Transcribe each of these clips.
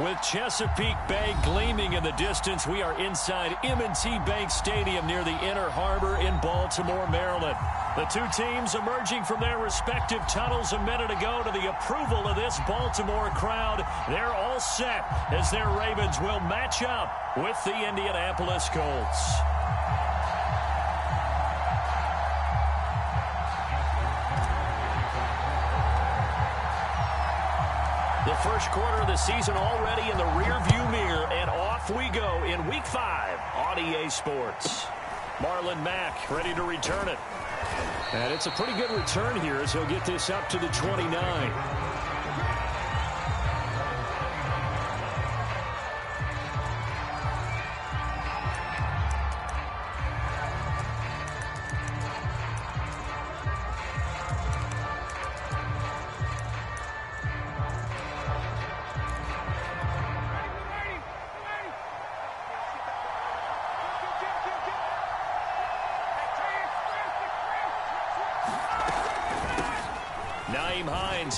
With Chesapeake Bay gleaming in the distance, we are inside M&T Bank Stadium near the Inner Harbor in Baltimore, Maryland. The two teams emerging from their respective tunnels a minute ago to the approval of this Baltimore crowd. They're all set as their Ravens will match up with the Indianapolis Colts. The first quarter of the season already in the rearview mirror, and off we go in Week 5 on EA Sports. Marlon Mack ready to return it. And it's a pretty good return here as he'll get this up to the 29.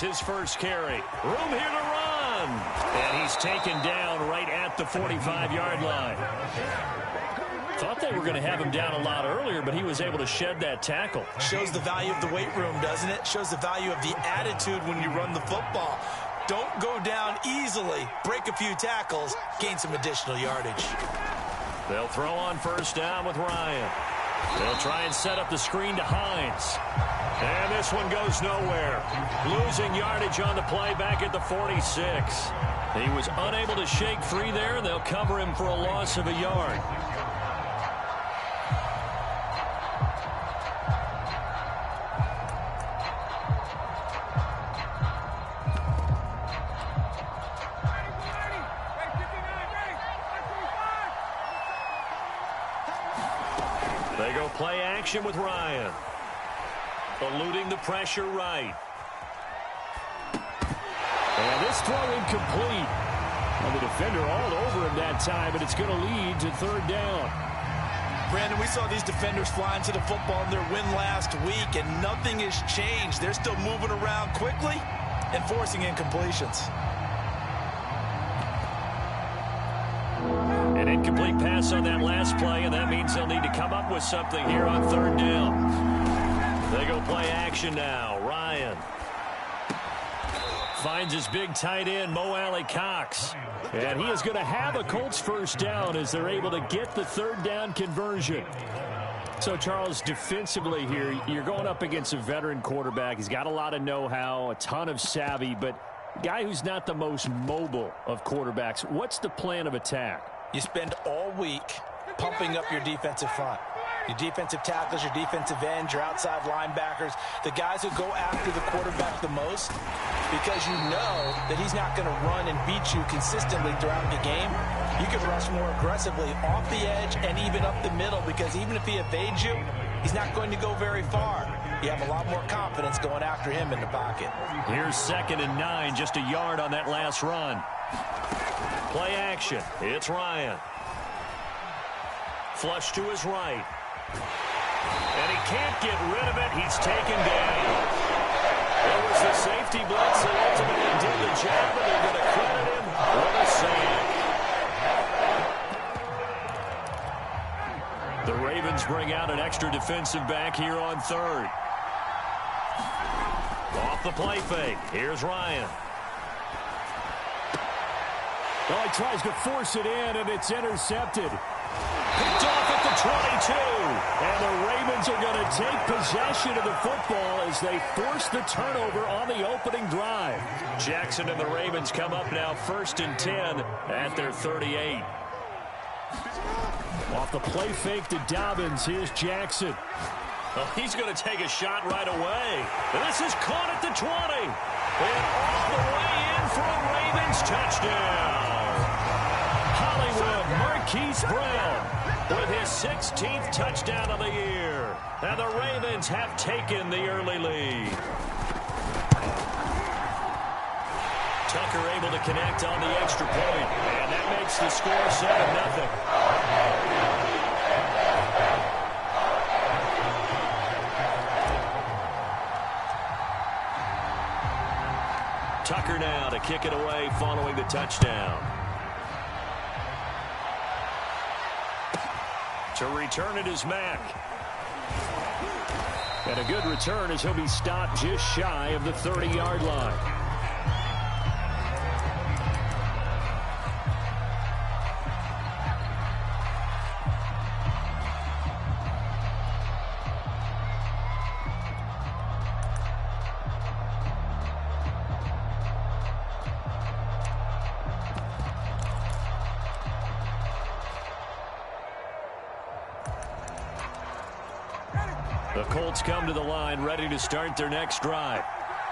His first carry. Room here to run. And he's taken down right at the 45-yard line. Thought they were going to have him down a lot earlier, but he was able to shed that tackle. Shows the value of the weight room, doesn't it? Shows the value of the attitude when you run the football. Don't go down easily. Break a few tackles. Gain some additional yardage. They'll throw on first down with Ryan. They'll try and set up the screen to Hines. And this one goes nowhere. Losing yardage on the play back at the 46. He was unable to shake free there, and they'll cover him for a loss of a yard. They go play action with Ryan. Eluding the pressure right. And this throw incomplete. And the defender all over him that time, and it's going to lead to third down. Brandon, we saw these defenders flying to the football in their win last week, and nothing has changed. They're still moving around quickly and forcing incompletions. An incomplete pass on that last play, and that means they'll need to come up with something here on third down. They go play action now. Ryan finds his big tight end, Mo Alley-Cox. And he is going to have a Colts first down as they're able to get the third down conversion. So, Charles, defensively here, you're going up against a veteran quarterback. He's got a lot of know-how, a ton of savvy, but a guy who's not the most mobile of quarterbacks. What's the plan of attack? You spend all week pumping up your defensive front. Your defensive tackles, your defensive ends, your outside linebackers, the guys who go after the quarterback the most, because you know that he's not going to run and beat you consistently throughout the game. You can rush more aggressively off the edge and even up the middle, because even if he evades you, he's not going to go very far. You have a lot more confidence going after him in the pocket. Here's 2nd and 9, just a yard on that last run. Play action. It's Ryan. Flush to his right. And he can't get rid of it. He's taken down. It was the safety blitz that ultimately did the job, and they're going to credit him with a sack. The Ravens bring out an extra defensive back here on third. Off the play fake. Here's Ryan. Well, he tries to force it in, and it's intercepted. Picked off at the 22. And the Ravens are going to take possession of the football as they force the turnover on the opening drive. Jackson and the Ravens come up now 1st and 10 at their 38. Off the play fake to Dobbins, here's Jackson. Well, he's going to take a shot right away. This is caught at the 20. And all the way in for a Ravens touchdown. Hollywood Marquise Brown with his 16th touchdown of the year. And the Ravens have taken the early lead. Tucker able to connect on the extra point. And that makes the score 7-0. blocker now to kick it away following the touchdown. To return it is Mack. And a good return as he'll be stopped just shy of the 30-yard line. The Colts come to the line ready to start their next drive.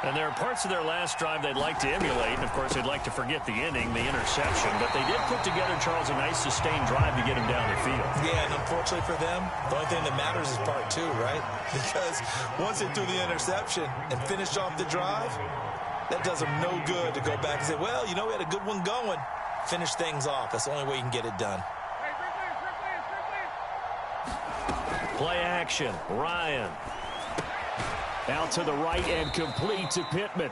And there are parts of their last drive they'd like to emulate. And, of course, they'd like to forget the inning, the interception. But they did put together, Charles, a nice sustained drive to get him down the field. Yeah, and unfortunately for them, the only thing that matters is part two, right? Because once they threw the interception and finished off the drive, that does them no good to go back and say, well, you know, we had a good one going. Finish things off. That's the only way you can get it done. Play action. Ryan. Out to the right and complete to Pittman.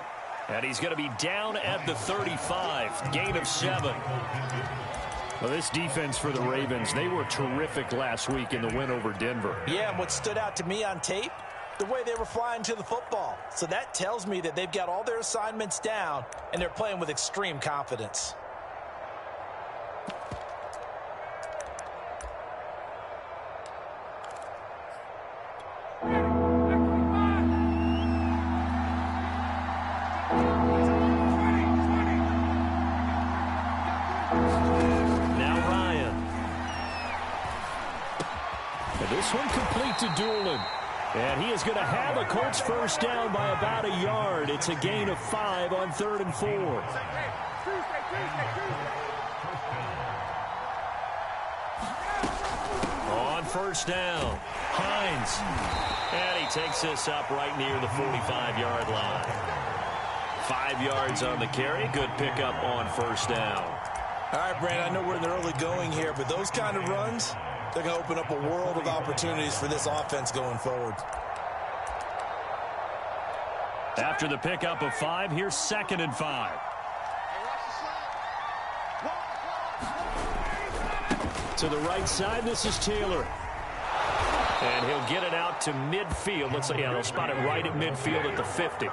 And he's going to be down at the 35. Gain of 7. Well, this defense for the Ravens, they were terrific last week in the win over Denver. Yeah, and what stood out to me on tape, the way they were flying to the football. So that tells me that they've got all their assignments down, and they're playing with extreme confidence. This one complete to Doolin. And he is going to have a Colts first down by about a yard. It's a gain of 5 on 3rd and 4. On first down, Hines. And he takes this up right near the 45-yard line. 5 yards on the carry. Good pickup on first down. All right, Brandon, I know we're in the early going here, but those kind of runs, they're going to open up a world of opportunities for this offense going forward. After the pickup of 5, here's 2nd and 5. To the right side, this is Taylor. And he'll get it out to midfield. Looks like, yeah, they'll spot it right at midfield at the 50.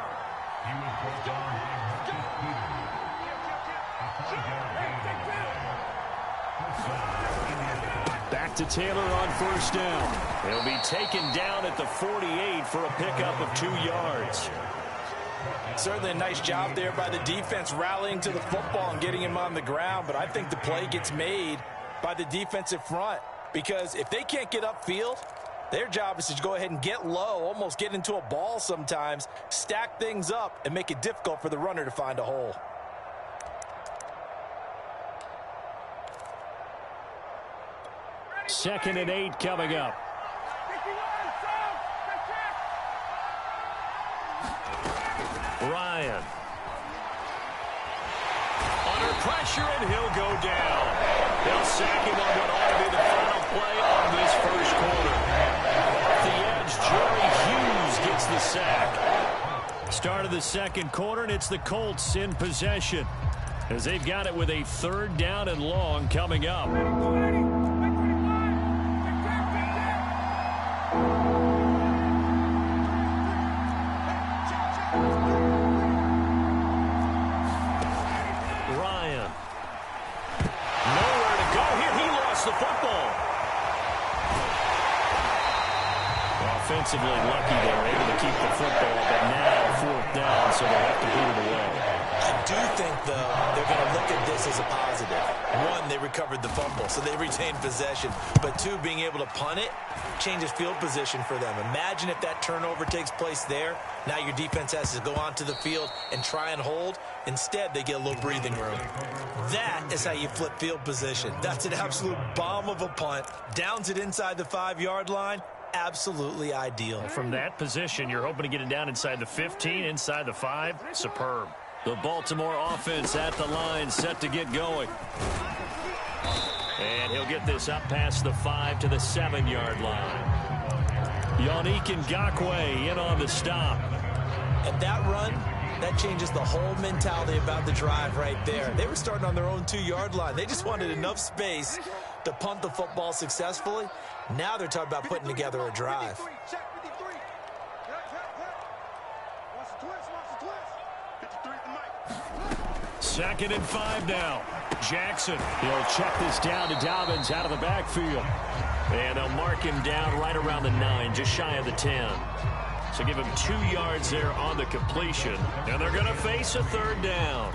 Back to Taylor on first down. He'll be taken down at the 48 for a pickup of 2 yards. Certainly a nice job there by the defense rallying to the football and getting him on the ground, but I think the play gets made by the defensive front, because if they can't get upfield, their job is to go ahead and get low, almost get into a ball sometimes, stack things up, and make it difficult for the runner to find a hole. Second and 8 coming up. Ryan. Under pressure, and he'll go down. They'll sack him on what ought to be the final play of this first quarter. Off the edge, Jerry Hughes gets the sack. Start of the second quarter, and it's the Colts in possession, as they've got it with a 3rd down and long coming up. Offensively lucky they were able to keep the football, but now 4th down, so they'll have to boot it away. I do think, though, they're going to look at this as a positive. 1, they recovered the fumble, so they retained possession. But 2, being able to punt it changes field position for them. Imagine if that turnover takes place there. Now your defense has to go onto the field and try and hold. Instead, they get a little breathing room. That is how you flip field position. That's an absolute bomb of a punt. Downs it inside the 5-yard line. Absolutely ideal. From that position, you're hoping to get it down inside the 15, inside the 5. Superb. The Baltimore offense at the line, set to get going. And he'll get this up past the 5 to the 7-yard line. Yannick Ngakoue in on the stop. And that run That changes the whole mentality about the drive right there. They were starting on their own 2-yard line. They just wanted enough space to punt the football successfully. Now they're talking about putting together a drive. Second and 5 now. Jackson, he'll check this down to Dobbins out of the backfield. And they'll mark him down right around the 9, just shy of the 10. So give him 2 yards there on the completion. And they're going to face a third down.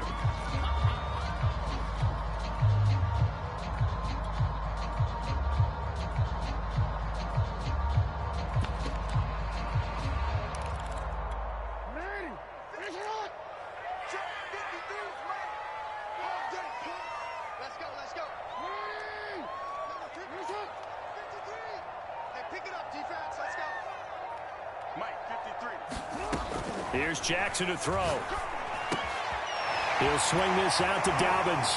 Here's Jackson to throw. He'll swing this out to Dobbins.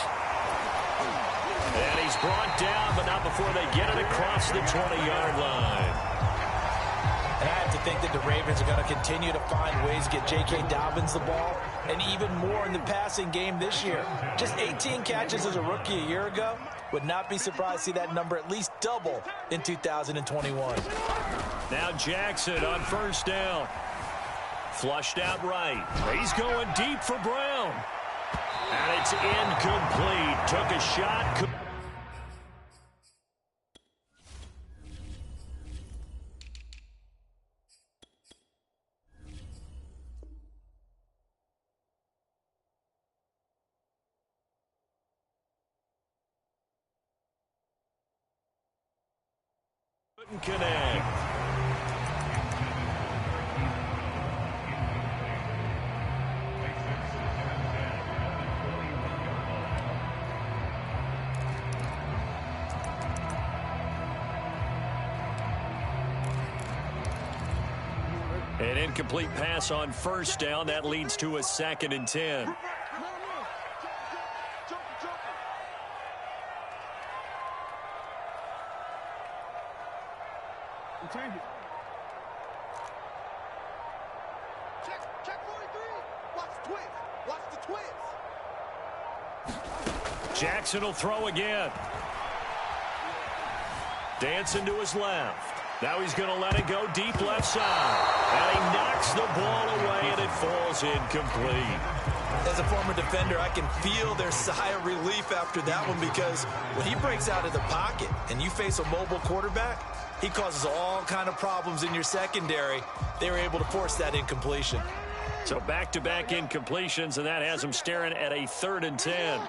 And he's brought down, but not before they get it across the 20-yard line. And I have to think that the Ravens are going to continue to find ways to get J.K. Dobbins the ball, and even more in the passing game this year. Just 18 catches as a rookie a year ago. Would not be surprised to see that number at least double in 2021. Now Jackson on first down. Flushed out right. He's going deep for Brown. And it's incomplete. Took a shot. Couldn't connect. An incomplete pass on first down. That leads to a 2nd and 10. Check 43. Watch the twins. Watch the twins. Jackson will throw again. Dancing to his left. Now he's going to let it go deep left side. And he knocks the ball away, and it falls incomplete. As a former defender, I can feel their sigh of relief after that one, because when he breaks out of the pocket and you face a mobile quarterback, he causes all kind of problems in your secondary. They were able to force that incompletion. So back-to-back incompletions, and that has him staring at a 3rd and 10.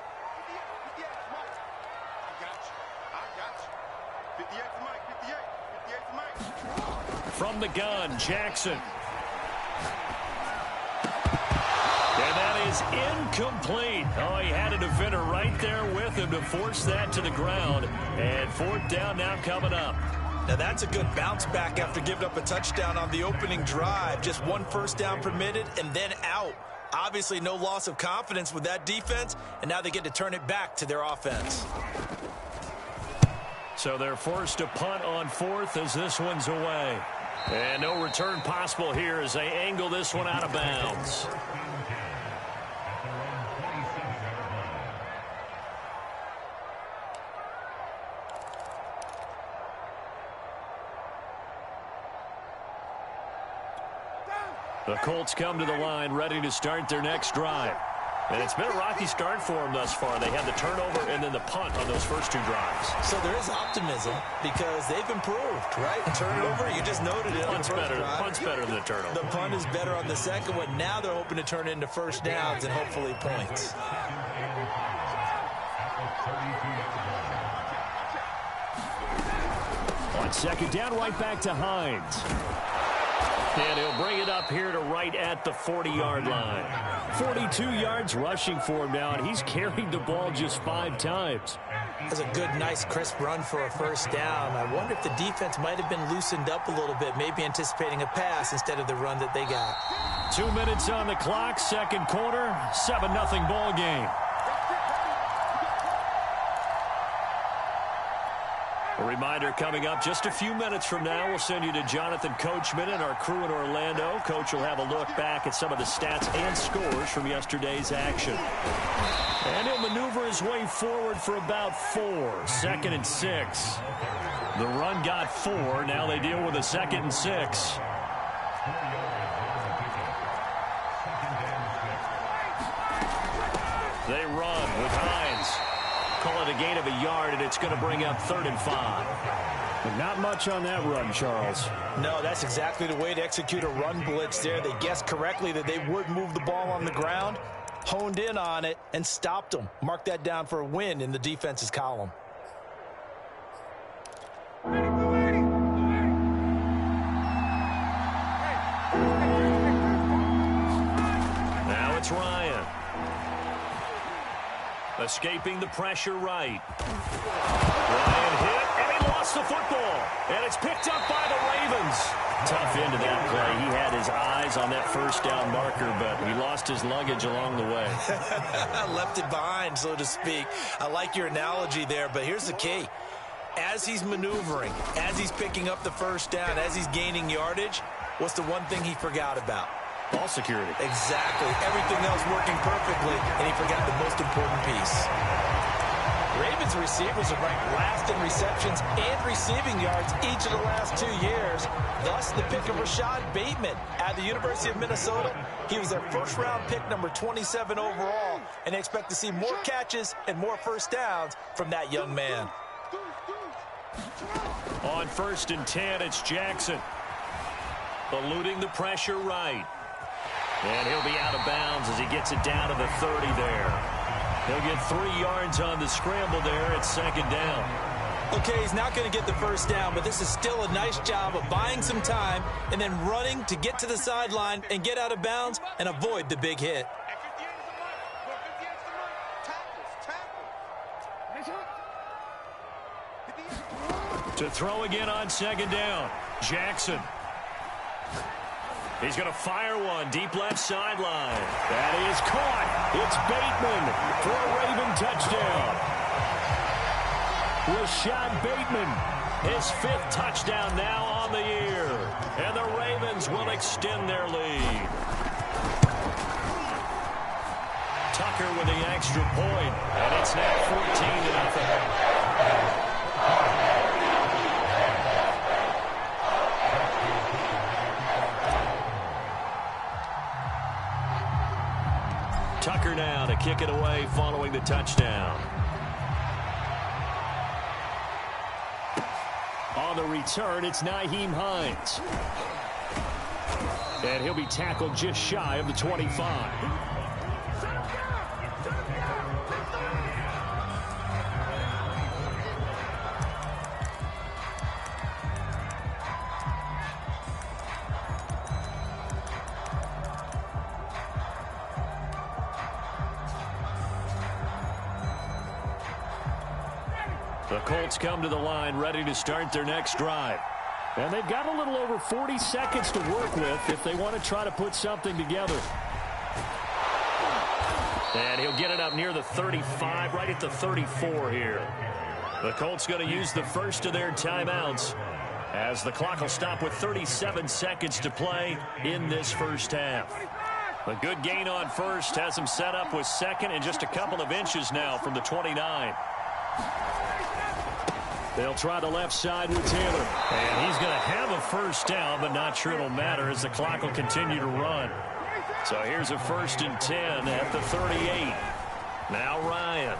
From the gun, Jackson. And that is incomplete. Oh, he had a defender right there with him to force that to the ground. And 4th down now coming up. Now that's a good bounce back after giving up a touchdown on the opening drive. Just 1 first down permitted and then out. Obviously no loss of confidence with that defense, and now they get to turn it back to their offense. So they're forced to punt on 4th as this one's away. And no return possible here as they angle this one out of bounds. The Colts come to the line ready to start their next drive. And it's been a rocky start for them thus far. They had the turnover and then the punt on those first 2 drives. So there is optimism because they've improved, right? Turnover, you just noted it. Punt's better than the turnover. The punt is better on the second one. Now they're hoping to turn it into first downs and hopefully points. On 2nd down, right back to Hines. And he'll bring it up here to right at the 40-yard line. 42 yards rushing for him now, and he's carried the ball just 5 times. That's a good, nice, crisp run for a first down. I wonder if the defense might have been loosened up a little bit, maybe anticipating a pass instead of the run that they got. 2 minutes on the clock, 2nd quarter, 7-0 ball game. A reminder coming up just a few minutes from now, we'll send you to Jonathan Coachman and our crew in Orlando. Coach will have a look back at some of the stats and scores from yesterday's action. And he'll maneuver his way forward for about 4. 2nd and 6. The run got 4. Now they deal with a 2nd and 6. They run with Hines. Call it a gain of a yard, and it's going to bring up 3rd and 5. But not much on that run, Charles. No, that's exactly the way to execute a run blitz there. They guessed correctly that they would move the ball on the ground, honed in on it, and stopped them. Mark that down for a win in the defense's column. Now it's Ryan. Escaping the pressure right. Ryan hit, and he lost the football. And it's picked up by the Ravens. Tough end to that play. He had his eyes on that first down marker, but he lost his luggage along the way. Left it behind, so to speak. I like your analogy there, but here's the key. As he's maneuvering, as he's picking up the first down, as he's gaining yardage, what's the one thing he forgot about? Ball security. Exactly. Everything else working perfectly, and he forgot the most important piece. Ravens receivers are ranked last in receptions and receiving yards each of the last 2 years. Thus, the pick of Rashad Bateman at the University of Minnesota. He was their first-round pick, number 27 overall, and they expect to see more catches and more first downs from that young man. On 1st and 10, it's Jackson. Eluding the pressure right. And he'll be out of bounds as he gets it down to the 30 there. He'll get 3 yards on the scramble there at 2nd down. Okay, he's not going to get the first down, but this is still a nice job of buying some time and then running to get to the sideline and get out of bounds and avoid the big hit. To throw again on 2nd down. Jackson. He's going to fire one deep left sideline. That is caught. It's Bateman for a Raven touchdown. Rashad Bateman, his 5th touchdown now on the year. And the Ravens will extend their lead. Tucker with the extra point, and it's now 14-0. Tucker now to kick it away following the touchdown. On the return, it's Nyheim Hines. And he'll be tackled just shy of the 25. The Colts come to the line ready to start their next drive. And they've got a little over 40 seconds to work with if they want to try to put something together. And he'll get it up near the 35, right at the 34 here. The Colts going to use the first of their timeouts as the clock will stop with 37 seconds to play in this first half. A good gain on first has him set up with 2nd and just a couple of inches now from the 29. They'll try the left side with Taylor. And he's going to have a first down, but not sure it'll matter as the clock will continue to run. So here's a 1st and 10 at the 38. Now Ryan.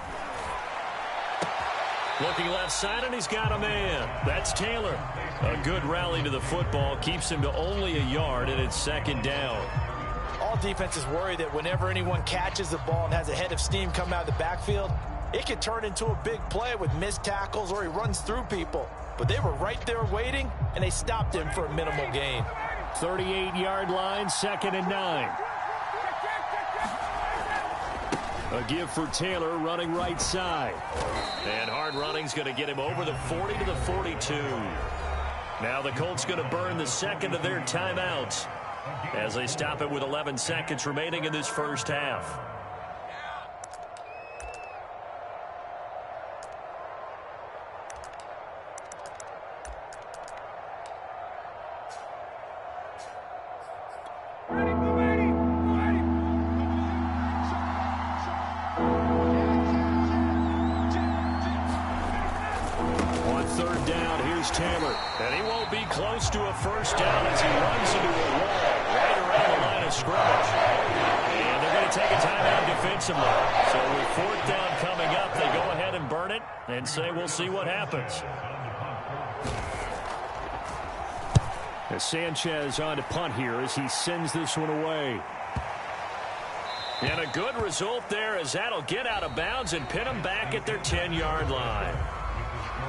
Looking left side, and he's got a man. That's Taylor. A good rally to the football. Keeps him to only a yard, and it's 2nd down. All defenses worry that whenever anyone catches the ball and has a head of steam come out of the backfield, it could turn into a big play with missed tackles or he runs through people. But they were right there waiting, and they stopped him for a minimal gain. 38-yard line, 2nd and 9. A give for Taylor running right side. And hard running's going to get him over the 40 to the 42. Now the Colts going to burn the 2nd of their timeouts as they stop it with 11 seconds remaining in this first half. is Taylor. And he won't be close to a first down as he runs into a wall right around the line of scrimmage. And they're going to take a timeout defensively. So with fourth down coming up, they go ahead and burn it and say we'll see what happens. As Sanchez on to punt here as he sends this one away. And a good result there as that'll get out of bounds and pin them back at their 10-yard line.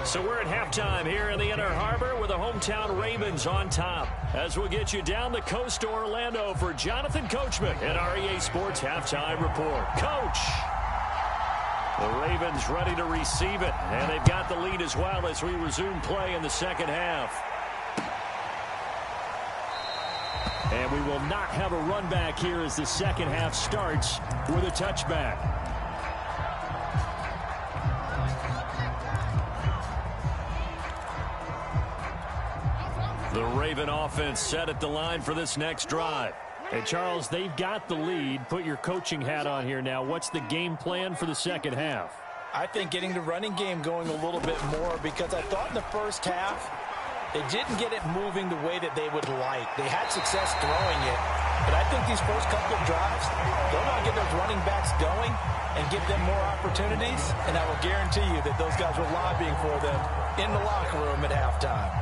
So we're at halftime here in the Inner Harbor with the hometown Ravens on top. As we'll get you down the coast to Orlando for Jonathan Coachman at our EA Sports Halftime Report. Coach! The Ravens ready to receive it, and they've got the lead as well as we resume play in the second half. And we will not have a run back here as the second half starts with a touchback. The Raven offense set at the line for this next drive. And Charles, they've got the lead. Put your coaching hat on here now. What's the game plan for the second half? I think getting the running game going a little bit more, because I thought in the first half they didn't get it moving the way that they would like. They had success throwing it, but I think these first couple of drives, they'll want to get those running backs going and give them more opportunities, and I will guarantee you that those guys were lobbying for them in the locker room at halftime.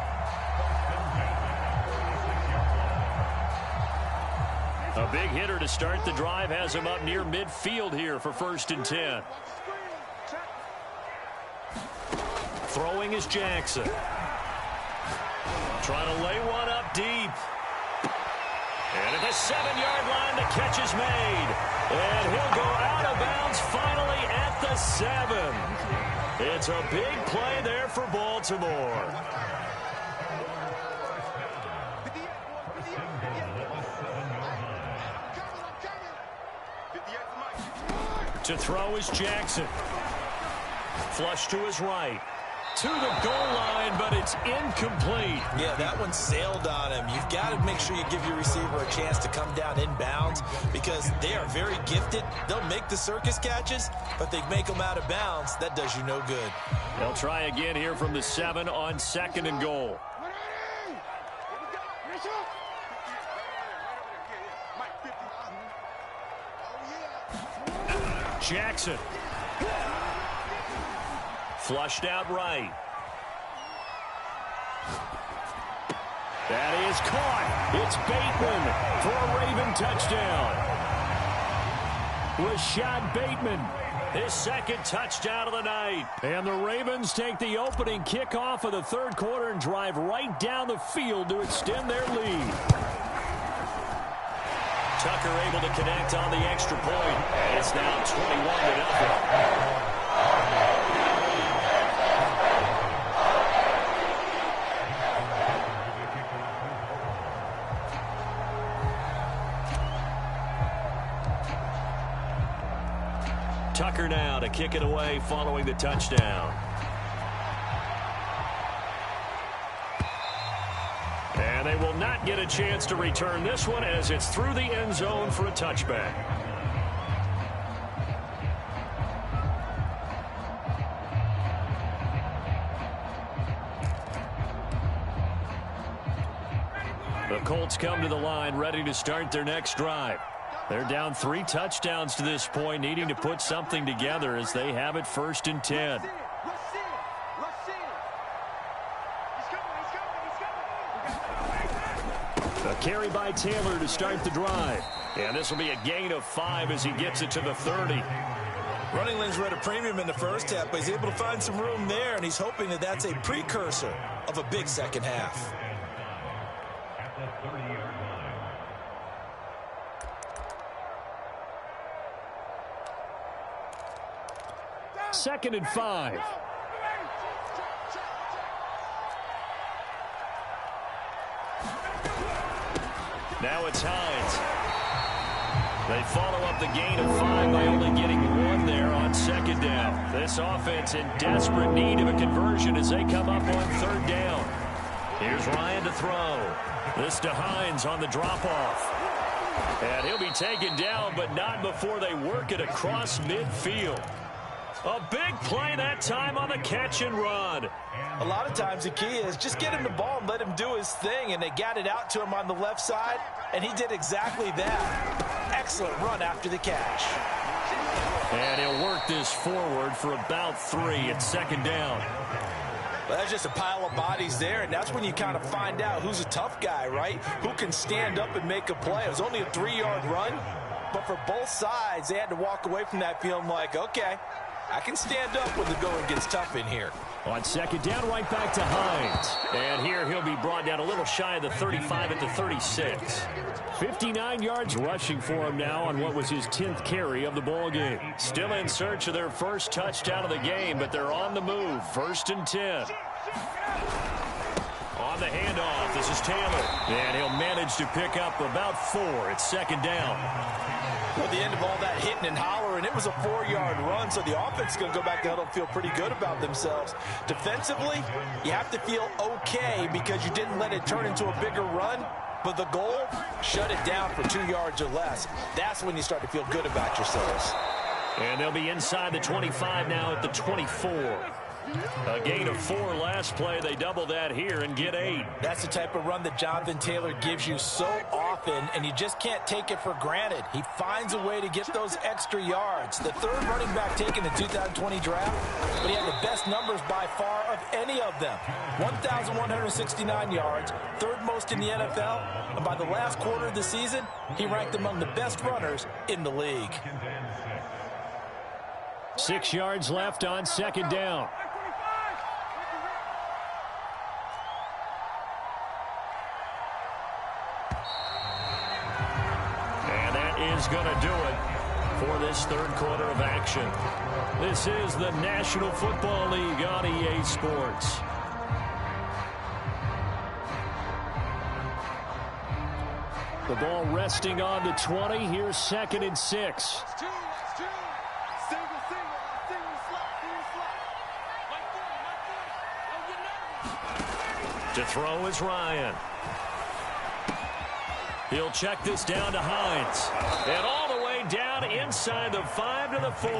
A big hitter to start the drive has him up near midfield here for 1st and 10. Throwing is Jackson. Trying to lay one up deep. And at the 7-yard line, the catch is made. And he'll go out of bounds finally at the 7. It's a big play there for Baltimore. To throw is Jackson. Flush to his right. To the goal line, but it's incomplete. Yeah, that one sailed on him. You've got to make sure you give your receiver a chance to come down inbounds because they are very gifted. They'll make the circus catches, but they make them out of bounds. That does you no good. They'll try again here from the 7 on 2nd and goal. Jackson. Flushed out right. That is caught. It's Bateman for a Raven touchdown. Rashad Bateman, his 2nd touchdown of the night. And the Ravens take the opening kickoff of the 3rd quarter and drive right down the field to extend their lead. Tucker able to connect on the extra point. And it's now 21-0. Tucker now to kick it away following the touchdown. And they will not get a chance to return this one as it's through the end zone for a touchback. The Colts come to the line ready to start their next drive. They're down 3 touchdowns to this point, needing to put something together as they have it 1st and 10. A carry by Taylor to start the drive. And this will be a gain of 5 as he gets it to the 30. Running lanes were at a premium in the first half, but he's able to find some room there, and he's hoping that that's a precursor of a big second half. 2nd and 5. Now it's Hines. They follow up the gain of 5 by only getting 1 there on 2nd down. This offense in desperate need of a conversion as they come up on 3rd down. Here's Ryan to throw. This to Hines on the drop-off. And he'll be taken down, but not before they work it across midfield. A big play that time on the catch and run. A lot of times the key is just get him the ball and let him do his thing, and they got it out to him on the left side, and he did exactly that. Excellent run after the catch. And he'll work this forward for about 3 at second down. Well, that's just a pile of bodies there, and that's when you kind of find out who's a tough guy, right? Who can stand up and make a play. It was only a 3-yard run, but for both sides, they had to walk away from that feeling like, okay, I can stand up when the going gets tough in here. On second down, right back to Hines. And here he'll be brought down a little shy of the 35 at the 36. 59 yards rushing for him now on what was his 10th carry of the ball game. Still in search of their first touchdown of the game, but they're on the move. 1st and 10. On the handoff, this is Taylor. And he'll manage to pick up about 4 at second down. At the end of all that hitting and hollering, it was a 4-yard run, so the offense is going to go back to huddle and feel pretty good about themselves. Defensively, you have to feel okay because you didn't let it turn into a bigger run, but the goal, shut it down for 2 yards or less. That's when you start to feel good about yourselves. And they'll be inside the 25 now at the 24. A gain of 4 last play. They double that here and get 8. That's the type of run that Jonathan Taylor gives you so often, and you just can't take it for granted. He finds a way to get those extra yards. The 3rd running back taken in the 2020 draft, but he had the best numbers by far of any of them. 1,169 yards, 3rd most in the NFL, and by the last quarter of the season, he ranked among the best runners in the league. 6 yards left on second down. Is going to do it for this 3rd quarter of action. This is the National Football League on EA Sports. The ball resting on the 20. Here's 2nd and 6. To throw is Ryan. He'll check this down to Hines. And all the way down inside the 5 to the 4.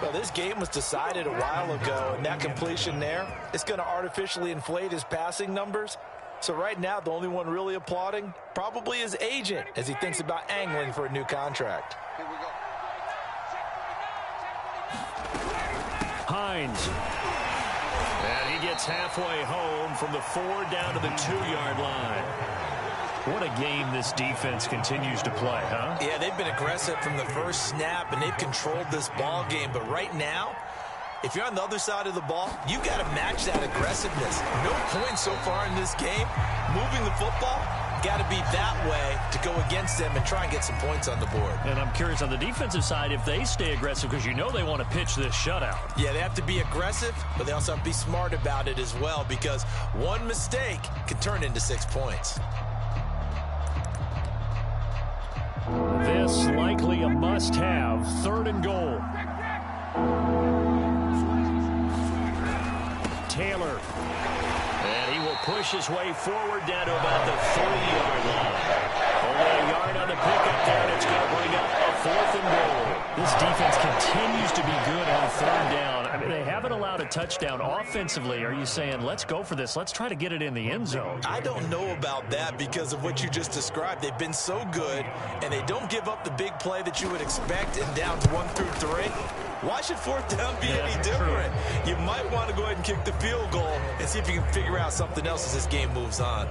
Well, this game was decided a while ago, and that completion there, it's going to artificially inflate his passing numbers. So right now, the only one really applauding probably his agent as he thinks about angling for a new contract. Hines. And he gets halfway home from the 4 down to the 2-yard line. What a game this defense continues to play, huh? Yeah, they've been aggressive from the first snap, and they've controlled this ball game. But right now, if you're on the other side of the ball, you've got to match that aggressiveness. No points so far in this game. Moving the football, got to be that way to go against them and try and get some points on the board. And I'm curious on the defensive side if they stay aggressive because you know they want to pitch this shutout. Yeah, they have to be aggressive, but they also have to be smart about it as well because one mistake can turn into 6 points. This likely a must-have. 3rd and goal. Taylor. And he will push his way forward down to about the 3-yard line. Only a yard on the pickup there, and it's going to bring up a 4th and goal. This defense continues to be good on 3rd down. I mean, they haven't allowed a touchdown offensively. Are you saying, let's go for this? Let's try to get it in the end zone. I don't know about that because of what you just described. They've been so good, and they don't give up the big play that you would expect in downs 1 through 3. Why should 4th down be any different? You might want to go ahead and kick the field goal and see if you can figure out something else as this game moves on.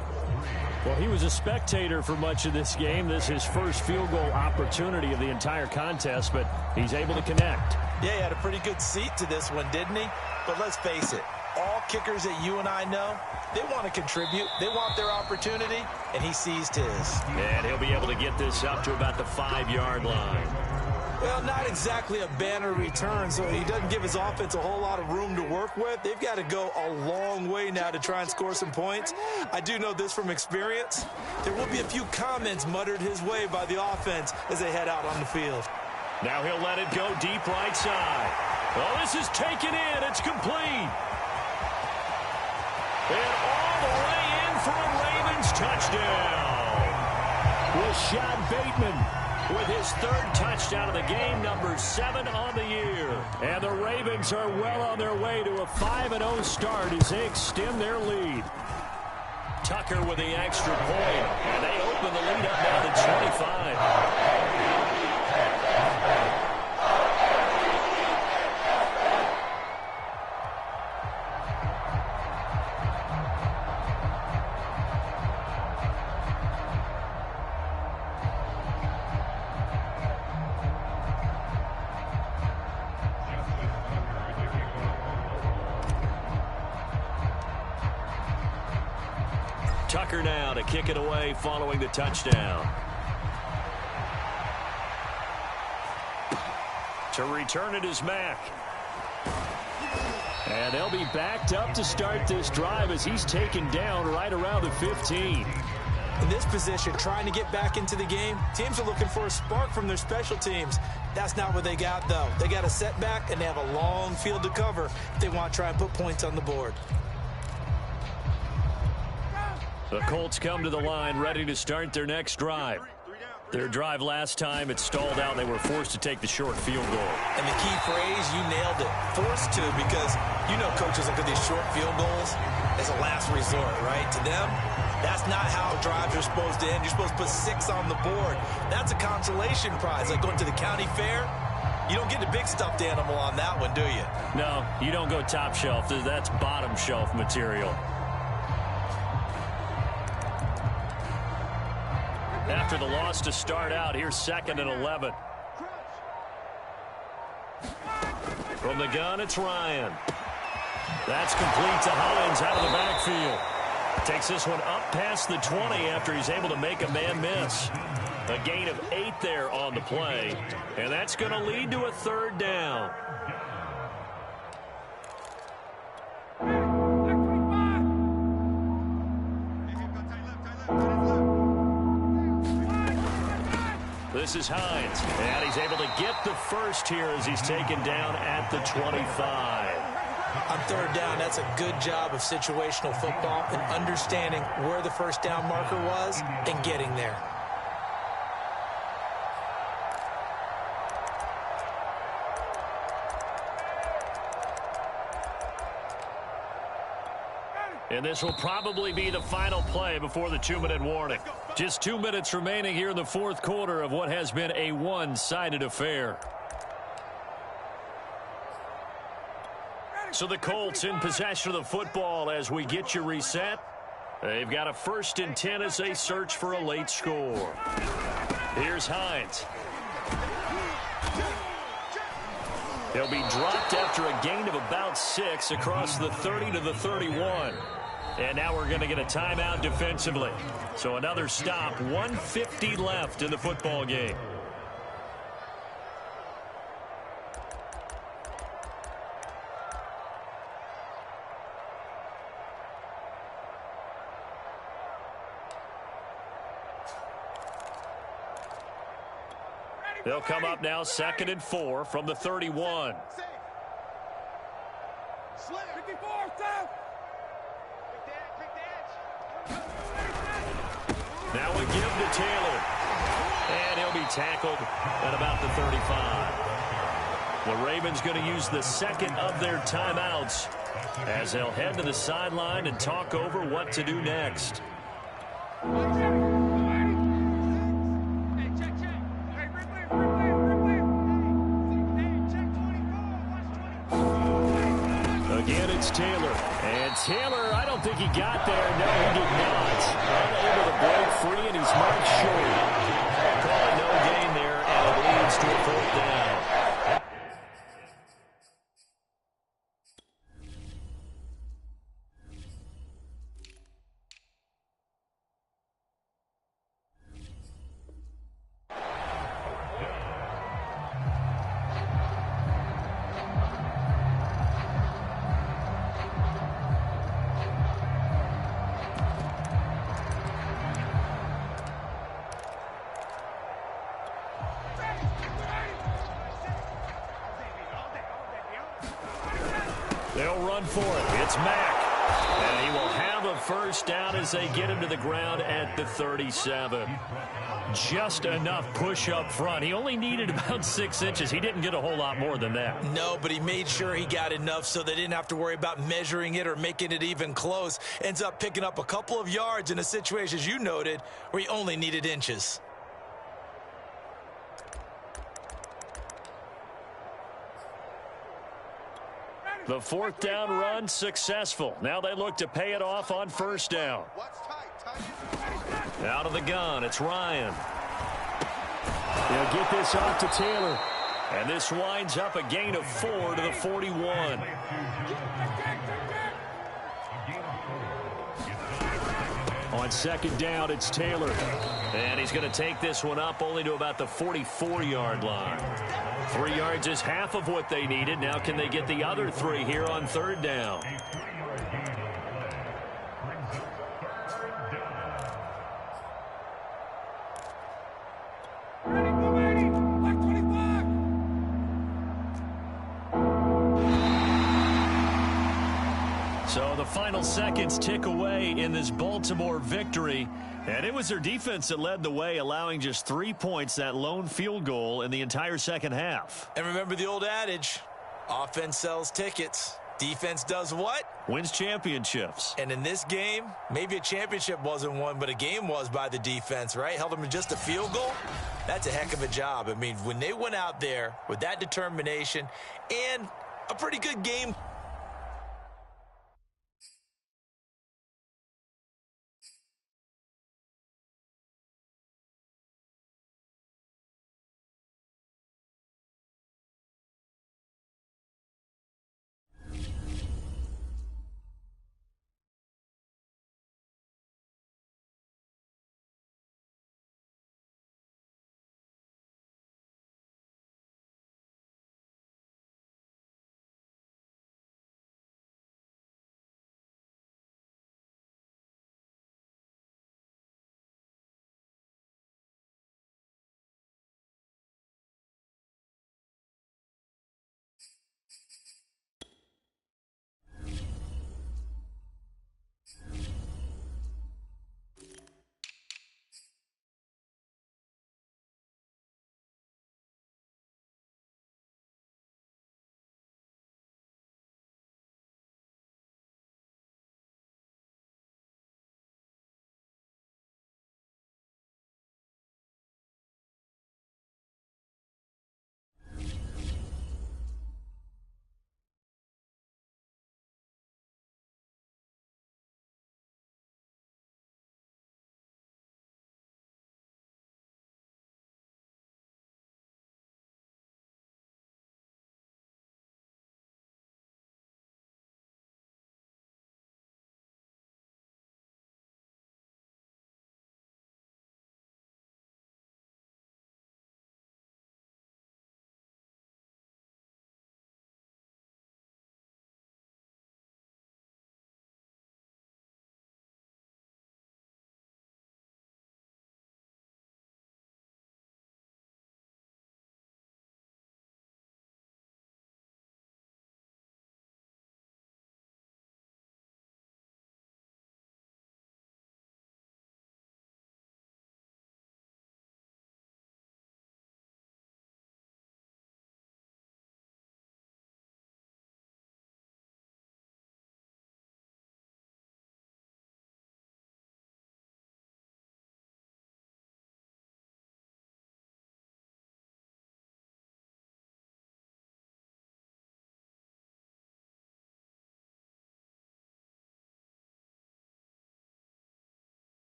Well, he was a spectator for much of this game. This is his first field goal opportunity of the entire contest, but he's able to connect. Yeah, he had a pretty good seat to this one, didn't he? But let's face it, all kickers that you and I know, they want to contribute. They want their opportunity, and he seized his. And he'll be able to get this up to about the 5-yard line. Well, not exactly a banner return, so he doesn't give his offense a whole lot of room to work with. They've got to go a long way now to try and score some points. I do know this from experience. There will be a few comments muttered his way by the offense as they head out on the field. Now he'll let it go deep right side. Well, this is taken in. It's complete. And all the way in for a Ravens touchdown. Rashad Bateman with his third touchdown of the game, number 7 on the year. And the Ravens are well on their way to a 5-0 start as they extend their lead. Tucker with the extra point, and they open the lead up now to 25. Tucker now to kick it away following the touchdown. To return it is Mack. And they'll be backed up to start this drive as he's taken down right around the 15. In this position, trying to get back into the game, teams are looking for a spark from their special teams. That's not what they got, though. They got a setback, and they have a long field to cover if they want to try and put points on the board. The Colts come to the line ready to start their next drive. Their drive last time, it stalled out. They were forced to take the short field goal. And the key phrase, you nailed it. Forced to, because you know coaches look at these short field goals as a last resort, right? To them, that's not how drives are supposed to end. You're supposed to put 6 on the board. That's a consolation prize, like going to the county fair. You don't get the big stuffed animal on that one, do you? No, you don't go top shelf. That's bottom shelf material. After the loss to start out, here's 2nd and 11. From the gun, it's Ryan. That's complete to Hines out of the backfield. Takes this one up past the 20 after he's able to make a man miss. A gain of 8 there on the play, and that's going to lead to a 3rd down. This is Hines, and he's able to get the first here as he's taken down at the 25. On 3rd down, that's a good job of situational football and understanding where the first down marker was and getting there. And this will probably be the final play before the 2-minute warning. Just 2 minutes remaining here in the 4th quarter of what has been a one-sided affair. So the Colts in possession of the football as we get you reset. They've got a 1st and 10 as they search for a late score. Here's Hines. He'll be dropped after a gain of about 6 across the 30 to the 31. And now we're going to get a timeout defensively. So another stop, 1:50 left in the football game. They'll come up now 2nd and 4 from the 31. Now we give to Taylor. And he'll be tackled at about the 35. The Ravens going to use the 2nd of their timeouts as they'll head to the sideline and talk over what to do next. Again, it's Taylor. And Taylor, I don't think he got there. No, he did not. Unable to break free, and he's marked short. Call it no gain there, and it leads to a 4th down. They'll run for it. It's Mack. And he will have a first down as they get him to the ground at the 37. Just enough push up front. He only needed about 6 inches. He didn't get a whole lot more than that. No, but he made sure he got enough so they didn't have to worry about measuring it or making it even close. Ends up picking up a couple of yards in a situation, as you noted, where he only needed inches. The 4th down run successful. Now they look to pay it off on first down. Out of the gun, it's Ryan. They'll get this off to Taylor. And this winds up a gain of 4 to the 41. On 2nd down, it's Taylor. And he's going to take this one up only to about the 44-yard line. 3 yards is half of what they needed. Now can they get the other 3 here on 3rd down? So the final seconds tick away in this Baltimore victory. And it was their defense that led the way, allowing just 3 points, that lone field goal in the entire second half. And remember the old adage, offense sells tickets. Defense does what? Wins championships. And in this game, maybe a championship wasn't won, but a game was by the defense, right? Held them to just a field goal. That's a heck of a job. I mean, when they went out there with that determination and a pretty good game